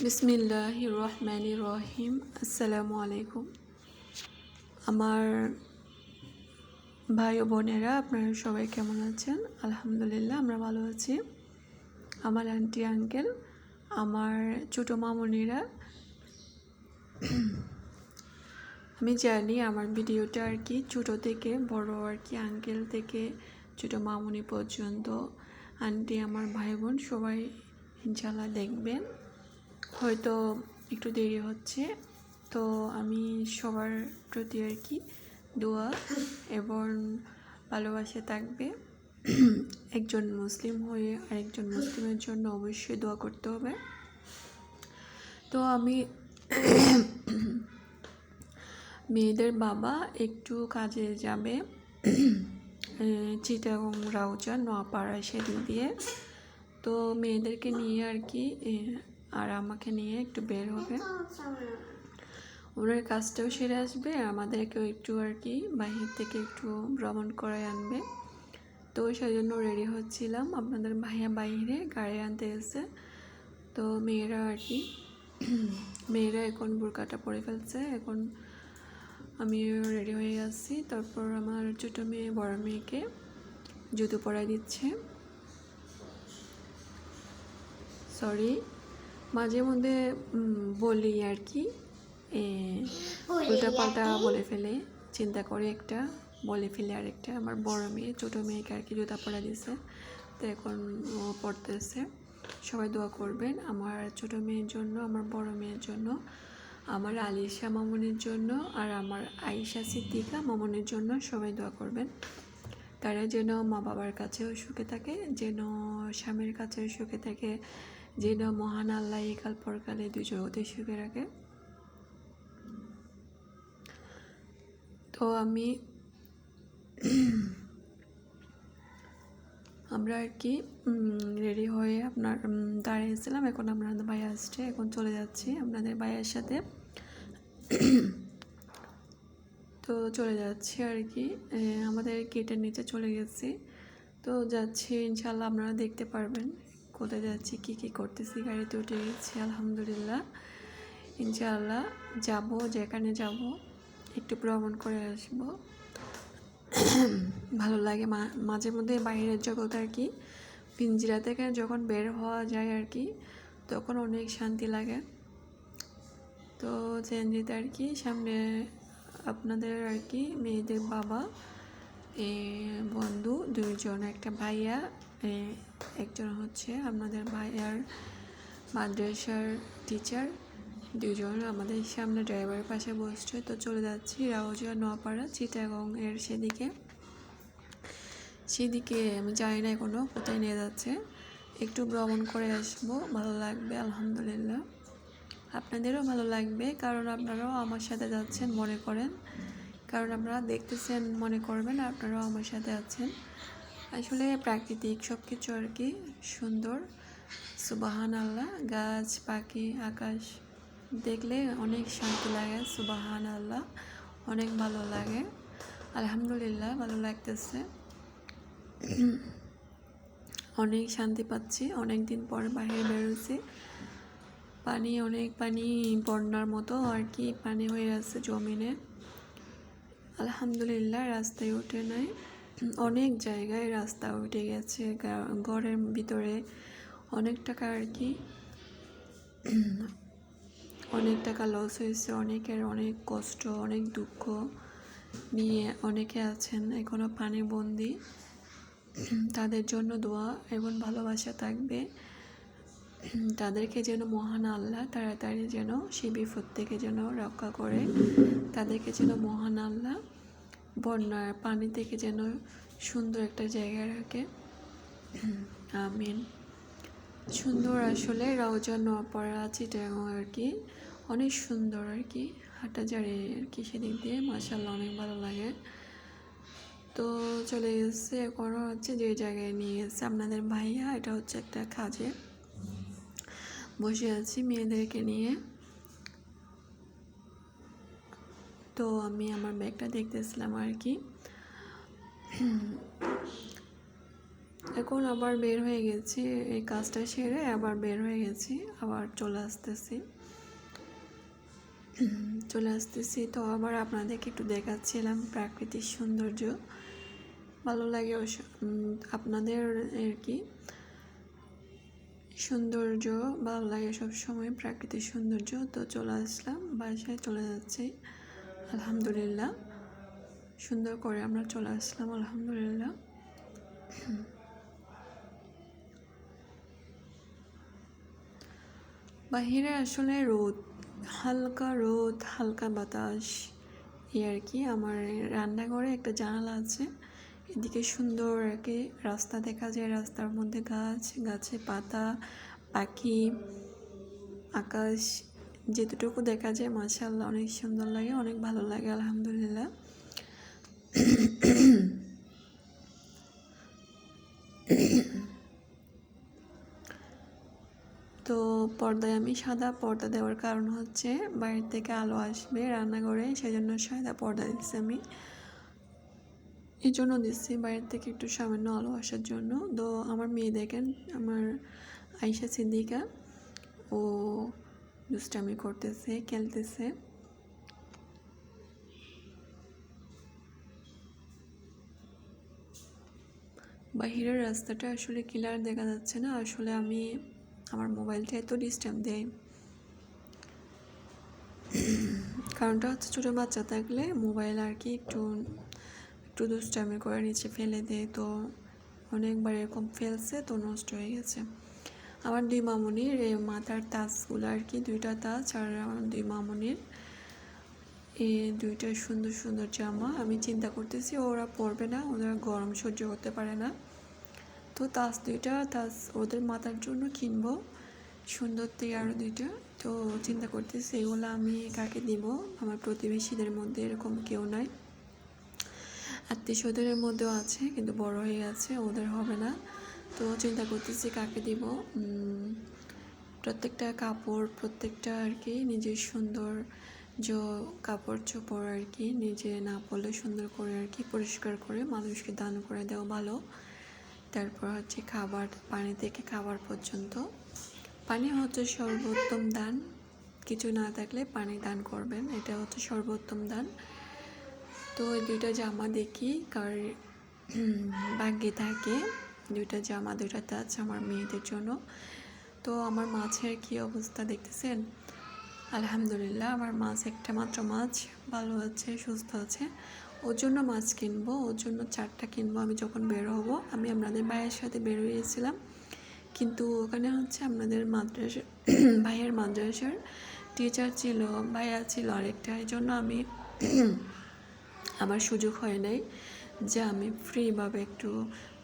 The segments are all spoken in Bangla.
বিসমিল্লাহির রহমানির রহিম। আসসালামু আলাইকুম। আমার ভাই ও বোনেরা, আপনারা সবাই কেমন আছেন? আলহামদুলিল্লাহ, আমরা ভালো আছি। আমার আন্টি আঙ্কেল, আমার ছোটো মামুনিরা, আমি জানি আমার ভিডিওটা আর কি ছোটো থেকে বড় আর কি, আঙ্কেল থেকে ছোটো মামুনি পর্যন্ত, আন্টি, আমার ভাই বোন সবাই ইনশাল্লাহ দেখবেন। হয়তো একটু দেরি হচ্ছে, তো আমি সবার প্রতি আর কি দোয়া এবং ভালোবাসা থাকবে। একজন মুসলিম হয়ে আরেকজন মুসলিমের জন্য অবশ্যই দোয়া করতে হবে। তো আমি মেয়েদের বাবা একটু কাজে যাবে চিটাগং, রাউজান, নোয়াপাড়া সেদিক দিয়ে। তো মেয়েদেরকে নিয়ে আর কি আর আমাকে নিয়ে একটু বের হবে। ওনার কাজটাও সেরে আসবে, আমাদেরকেও একটু আর কি বাহির থেকে একটু ভ্রমণ করায় আনবে। তো সেই জন্য রেডি হচ্ছিলাম। আপনাদের ভাইয়া বাইরে গাড়ি আনতে এসে, তো মেয়েরা আর কি মেয়েরা এখন বোরকাটা পরে ফেলছে। এখন আমি রেডি হয়ে আসছি। তারপর আমার ছোটো মেয়ে বড় মেয়েকে জুতো পরাই দিচ্ছে। সরি, মাঝে মধ্যে বলি আর কি, উল্টা পাল্টা বলে ফেলে, চিন্তা করে একটা বলে ফেলে আরেকটা। আমার বড় মেয়ে ছোটো মেয়েকে আর কি জুতা পরা দিয়েছে, তো এখন ও পড়তেছে। সবাই দোয়া করবেন আমার ছোটো মেয়ের জন্য, আমার বড় মেয়ের জন্য, আমার আলিশা মামুনির জন্য, আর আমার আয়েশা সিদ্দিকা মামুনির জন্য সবাই দোয়া করবেন। তারা যেন মা বাবার কাছেও সুখে থাকে, যেন স্বামীর কাছেও সুখে থাকে, যেন মহান আল্লাহ একাল পরকালে দুই জগতে সুখে রাখে। তো আমরা আর কি রেডি হয়ে আপনার দাঁড়িয়েছিলাম। এখন আপনাদের ভাই আসছে, এখন চলে যাচ্ছি আপনাদের ভাইয়ের সাথে। তো চলে যাচ্ছি আর কি, আমাদের গেটের নিচে চলে গেছি। তো যাচ্ছি, ইনশাল্লাহ আপনারা দেখতে পারবেন কোথায় যাচ্ছি, কি কি করতেছি। গাড়িতে উঠে গেছি আলহামদুলিল্লাহ। ইনশাআল্লাহ যাব, যেখানে যাব একটু ভ্রমণ করে আসব। ভালো লাগে মাঝে মধ্যে বাইরের জগৎ আর কি, পিঞ্জিরা থেকে যখন বের হওয়া যায় আর কি, তখন অনেক শান্তি লাগে। তো চেঞ্জিতে আর কি সামনে আপনাদের আর কি মেয়েদের বাবা, বন্ধু দুইজন, একটা ভাইয়া, একজন হচ্ছে আপনাদের ভাইয়ার মাদ্রাসার টিচার, দুজন আমাদের সামনে ড্রাইভারের পাশে বসছে। তো চলে যাচ্ছি রাউজা, নোয়াপাড়া, চিটাগং এর সেদিকে আমি জানি না এখনো কোথায় নিয়ে যাচ্ছে। একটু ভ্রমণ করে আসবো, ভালো লাগবে আলহামদুলিল্লাহ। আপনাদেরও ভালো লাগবে, কারণ আপনারাও আমার সাথে যাচ্ছেন মনে করেন, কারণ আপনারা দেখতেছেন মনে করবেন আপনারাও আমার সাথে আছেন। আসলে প্রাকৃতিক সব কিছু আর কি সুন্দর। সুবাহান আল্লাহ, গাছ পাখি আকাশ দেখলে অনেক শান্তি লাগে। সুবাহান আল্লাহ, অনেক ভালো লাগে আলহামদুলিল্লাহ, ভালো লাগতেছে, অনেক শান্তি পাচ্ছি। অনেক দিন পর বাইরে বেরোচ্ছি, অনেক পানি বন্যার মতো আর কি পানি হয়ে আছে জমিনে আলহামদুলিল্লাহ। রাস্তায় উঠে নাই, অনেক জায়গায় রাস্তা উঠে গেছে, ঘরের ভিতরে অনেক টাকা আর কি, অনেক টাকা লস হয়েছে। অনেকের অনেক কষ্ট, অনেক দুঃখ নিয়ে অনেকে আছেন এখনও পানিবন্দি। তাদের জন্য দোয়া এবং ভালোবাসা থাকবে। তাদেরকে যেন মহান আল্লাহ তাড়াতাড়ি যেন সেই বিপদ থেকে যেন রক্ষা করে, তাদেরকে যেন মহান আল্লাহ বন্যার পানি থেকে যেন সুন্দর একটা জায়গায় রাখে, আমিন। সুন্দর আসলে রাউজান, নোয়াপাড়া, চিটাগং আর কি অনেক সুন্দর আর কি, হাঁটাজারি আর কি সেদিক দিয়ে মাশাআল্লাহ অনেক ভালো লাগে। তো চলে গেছে, এখন হচ্ছে যে জায়গায় নিয়ে গেছে আপনাদের ভাইয়া, এটা হচ্ছে একটা কাজে বসে আছি মেয়েদেরকে নিয়ে। তো আমি আমার ব্যাগটা দেখতেছিলাম আর কি। এখন আবার বের হয়ে গেছি, এই কাজটা সেরে আবার বের হয়ে গেছি, আবার চলে আসতেছি। তো আবার আপনাদেরকে একটু দেখাচ্ছিলাম প্রাকৃতিক সৌন্দর্য, ভালো লাগে আপনাদের আর কি সৌন্দর্য ভালো লাগে সবসময়, প্রাকৃতিক সৌন্দর্য। তো চলে আসলাম, বাসায় চলে যাচ্ছি আলহামদুলিল্লাহ, সুন্দর করে আমরা চলে আসলাম আলহামদুলিল্লাহ। বাহিরে আসলে রোদ, হালকা রোদ, হালকা বাতাস, এই আর কি। আমার রান্নাঘরে একটা জানালা আছে, এদিকে সুন্দর আর কি রাস্তা দেখা যায়, রাস্তার মধ্যে গাছে পাতা, পাখি, আকাশ, যেটুকু দেখা যায় মাশাআল্লাহ অনেক সুন্দর লাগে, অনেক ভালো লাগে আলহামদুলিল্লাহ। তো পর্দায় আমি সাদা পর্দা দেওয়ার কারণ হচ্ছে বাইরে থেকে আলো আসবে রান্নাঘরে, সেজন্য সাদা পর্দা দিচ্ছি আমি, এই জন্য দিচ্ছি বাইরে থেকে একটু সামান্য আলো আসার জন্য। তো আমার মেয়ে দেখেন, আমার আয়েশা সিদ্দিকা, ও দুষ্টামি করতেছে, খেলতেছে। বাহিরের রাস্তাটা আসলে ক্লিয়ার দেখা যাচ্ছে না, আসলে আমার মোবাইলটা এত ডিস্টার্ব দেয়, কারণটা হচ্ছে ছোটো বাচ্চা থাকলে মোবাইল আর কি একটু দুষ্টামি করে নিচে ফেলে দেয়, তো অনেকবার এরকম ফেলছে, তো নষ্ট হয়ে গেছে। আমার দুই মামুনির মাথার তাজগুলো আর কি, দুইটা তাজ, আর আমার দুই মামুনির এই দুইটা সুন্দর সুন্দর জামা, আমি চিন্তা করতেছি ওরা পরবে না, ওরা গরম সহ্য করতে পারে না, তো তাজ ওদের মাথার জন্য কিনবো সুন্দর থেকে আরও দুইটা। তো চিন্তা করতেছি এগুলো আমি কাকে দিব, আমার প্রতিবেশীদের মধ্যে এরকম কেউ নাই, আত্মীয় স্বজনের মধ্যেও আছে কিন্তু বড় হয়ে গেছে, ওদের হবে না। তো চিন্তা করতেছি কাকে দিব। প্রত্যেকটা কাপড়, প্রত্যেকটা আর কি নিজের সৌন্দর্য কাপড় চোপড় আর কি নিজে না পরলে সুন্দর করে আর কি পরিষ্কার করে মানুষকে দান করে দেওয়া ভালো। তারপর হচ্ছে খাবার, পানি থেকে খাবার পর্যন্ত, পানি হচ্ছে সর্বোত্তম দান, কিছু না থাকলে পানি দান করবেন, এটা হচ্ছে সর্বোত্তম দান। তো ওই দুইটা জামা দেখি কার ভাগ্যে থাকে, দুইটা জামা দুইটা তাজ আমার মেয়েদের জন্য। তো আমার মাছের কি অবস্থা দেখতেছেন, আলহামদুলিল্লাহ আমার মাছ একটা মাত্র মাছ ভালো আছে, সুস্থ আছে, ওর জন্য মাছ কিনবো, ওর জন্য 4টা কিনবো। আমি যখন বের হব, আমি আপনাদের ভাইয়ের সাথে বের হয়েছিলাম, কিন্তু ওখানে হচ্ছে আপনাদের মাদ্রাসা ভাইয়ের মাদ্রাসার টিচার ছিল, ভাইয়া ছিল আরেকটা, এই জন্য আমার সুযোগ হয় নাই যে আমি ফ্রিভাবে একটু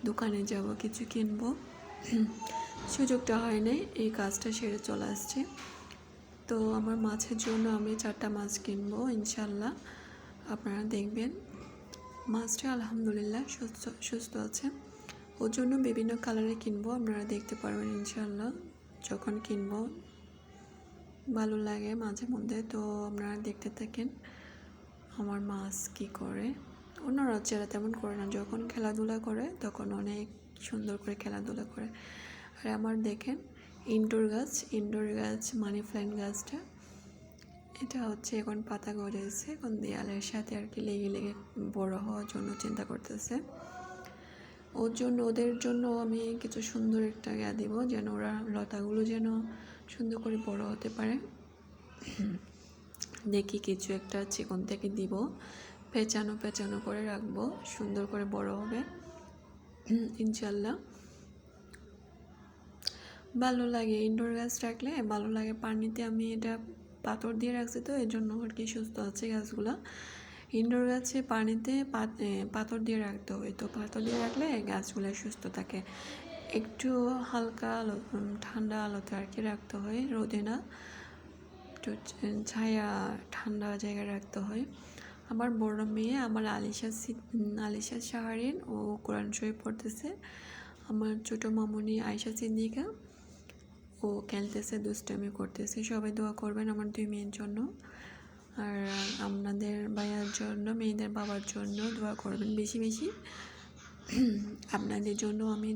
দোকানে যাব কিছু কিনবো, সুযোগটা হয় নাই, এই কাজটা সেরে চলে আসছে। তো আমার মাছের জন্য আমি 4টা মাছ কিনবো ইনশাল্লাহ, আপনারা দেখবেন। মাছটা আলহামদুলিল্লাহ সুস্থ আছে, ওর জন্য বিভিন্ন কালারে কিনবো, আপনারা দেখতে পারবেন ইনশাল্লাহ যখন কিনবো, ভালো লাগে মাঝে মধ্যে। তো আপনারা দেখতে থাকেন আমার মাছ কি করে, অন্য রাজ্যেরা তেমন করে না, যখন খেলাধুলা করে তখন অনেক সুন্দর করে খেলাধুলা করে। আর আমার দেখেন ইনডোর গাছ মানি প্ল্যান্ট গাছটা, এটা হচ্ছে এখন পাতা গজাইছে, এখন দেয়ালের সাথে আর কি লেগে লেগে বড় হওয়ার জন্য চিন্তা করতেছে। ওদের জন্য আমি কিছু সুন্দর একটা দিব, যেন ওরা লতাগুলো যেন সুন্দর করে বড় হতে পারে, দেখি কিছু একটা চিকন থেকে দিব, পেঁচানো করে রাখবো, সুন্দর করে বড় হবে ইনশাল্লাহ। ভালো লাগে ইনডোর গাছ রাখলে, ভালো লাগে। পানিতে আমি এটা পাথর দিয়ে রাখছি, তো এর জন্য আর কি সুস্থ আছে গাছগুলো। ইনডোর গাছে পানিতে পাথর দিয়ে রাখতে হয়, তো পাথর দিয়ে রাখলে গাছগুলো সুস্থ থাকে। একটু হালকা আলো, ঠান্ডা আলোতে আর কি রাখতে হয়, রোদে না, একটু ছায়া ঠান্ডা জায়গায় রাখতে হয়। আমার বড় মেয়ে আমার আলিশা শাহরিন, ও কোরআন শরীফ পড়তেছে। আমার ছোটো মামুনি আয়েশা সিদ্দিকা, ও খেলতেছে, দুষ্টামি করতেছে। সবাই দোয়া করবেন আমার 2 মেয়ের জন্য, আর আপনাদের ভাইয়ার জন্য, মেয়েদের বাবার জন্য দোয়া করবেন বেশি বেশি। আপনাদের জন্য আমি